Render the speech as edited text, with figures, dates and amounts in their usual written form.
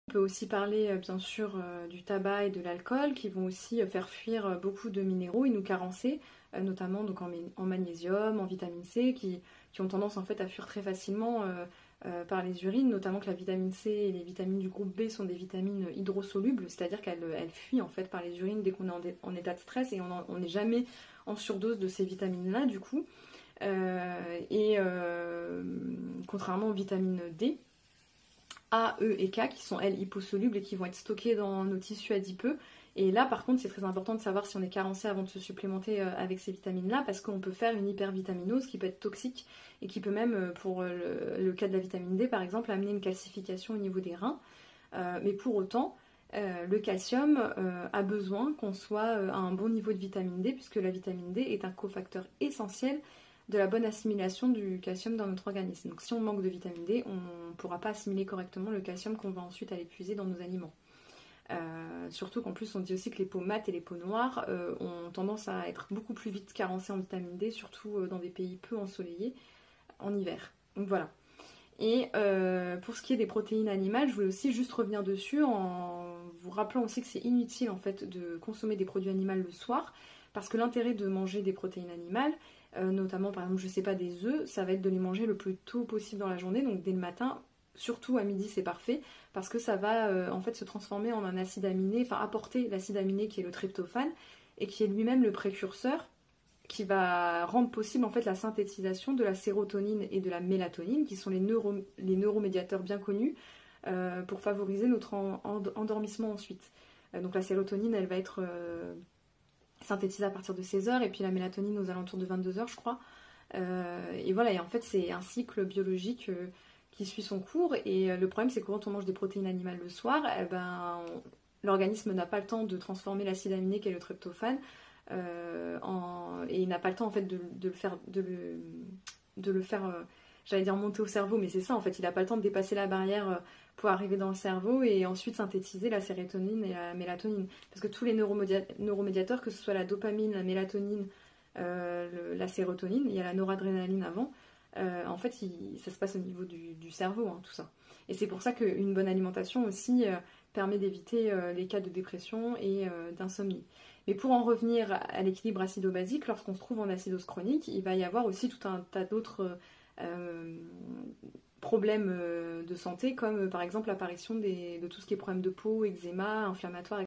On peut aussi parler bien sûr du tabac et de l'alcool qui vont aussi faire fuir beaucoup de minéraux et nous carencer, notamment donc en magnésium, en vitamine C, qui ont tendance en fait à fuir très facilement par les urines, notamment que la vitamine C et les vitamines du groupe B sont des vitamines hydrosolubles, c'est-à-dire qu'elles fuient en fait par les urines dès qu'on est en état de stress et on n'est jamais en surdose de ces vitamines-là du coup. Contrairement aux vitamines D, A, E et K qui sont elles hyposolubles et qui vont être stockées dans nos tissus adipeux. Et là par contre c'est très important de savoir si on est carencé avant de se supplémenter avec ces vitamines là parce qu'on peut faire une hypervitaminose qui peut être toxique et qui peut même pour le cas de la vitamine D par exemple amener une calcification au niveau des reins. Mais pour autant le calcium a besoin qu'on soit à un bon niveau de vitamine D puisque la vitamine D est un cofacteur essentiel de la bonne assimilation du calcium dans notre organisme. Donc si on manque de vitamine D, on ne pourra pas assimiler correctement le calcium qu'on va ensuite aller puiser dans nos aliments. Surtout qu'en plus on dit aussi que les peaux mates et les peaux noires ont tendance à être beaucoup plus vite carencées en vitamine D, surtout dans des pays peu ensoleillés en hiver. Donc voilà. Et pour ce qui est des protéines animales, je voulais aussi juste revenir dessus en vous rappelant aussi que c'est inutile en fait de consommer des produits animaux le soir parce que l'intérêt de manger des protéines animales, notamment par exemple je sais pas des œufs, ça va être de les manger le plus tôt possible dans la journée, donc dès le matin, surtout à midi c'est parfait parce que ça va en fait se transformer en un acide aminé, enfin apporter l'acide aminé qui est le tryptophane et qui est lui-même le précurseur qui va rendre possible en fait la synthétisation de la sérotonine et de la mélatonine, qui sont les neuromédiateurs bien connus pour favoriser notre endormissement ensuite. Donc la sérotonine, elle va être synthétisée à partir de 16 heures et puis la mélatonine aux alentours de 22 heures, je crois. Et voilà, et en fait c'est un cycle biologique qui suit son cours. Et le problème c'est que quand on mange des protéines animales le soir, l'organisme n'a pas le temps de transformer l'acide aminé qui est le tryptophane et il n'a pas le temps en fait de le faire j'allais dire monter au cerveau, mais c'est ça en fait, il n'a pas le temps de dépasser la barrière pour arriver dans le cerveau et ensuite synthétiser la sérotonine et la mélatonine, parce que tous les neuromédiateurs, que ce soit la dopamine, la mélatonine, la sérotonine, il y a la noradrénaline avant, en fait ça se passe au niveau du cerveau, hein, tout ça. Et c'est pour ça qu'une bonne alimentation aussi permet d'éviter les cas de dépression et d'insomnie. Mais pour en revenir à l'équilibre acido-basique, lorsqu'on se trouve en acidose chronique, il va y avoir aussi tout un tas d'autres problèmes de santé, comme par exemple l'apparition de tout ce qui est problème de peau, eczéma, inflammatoire,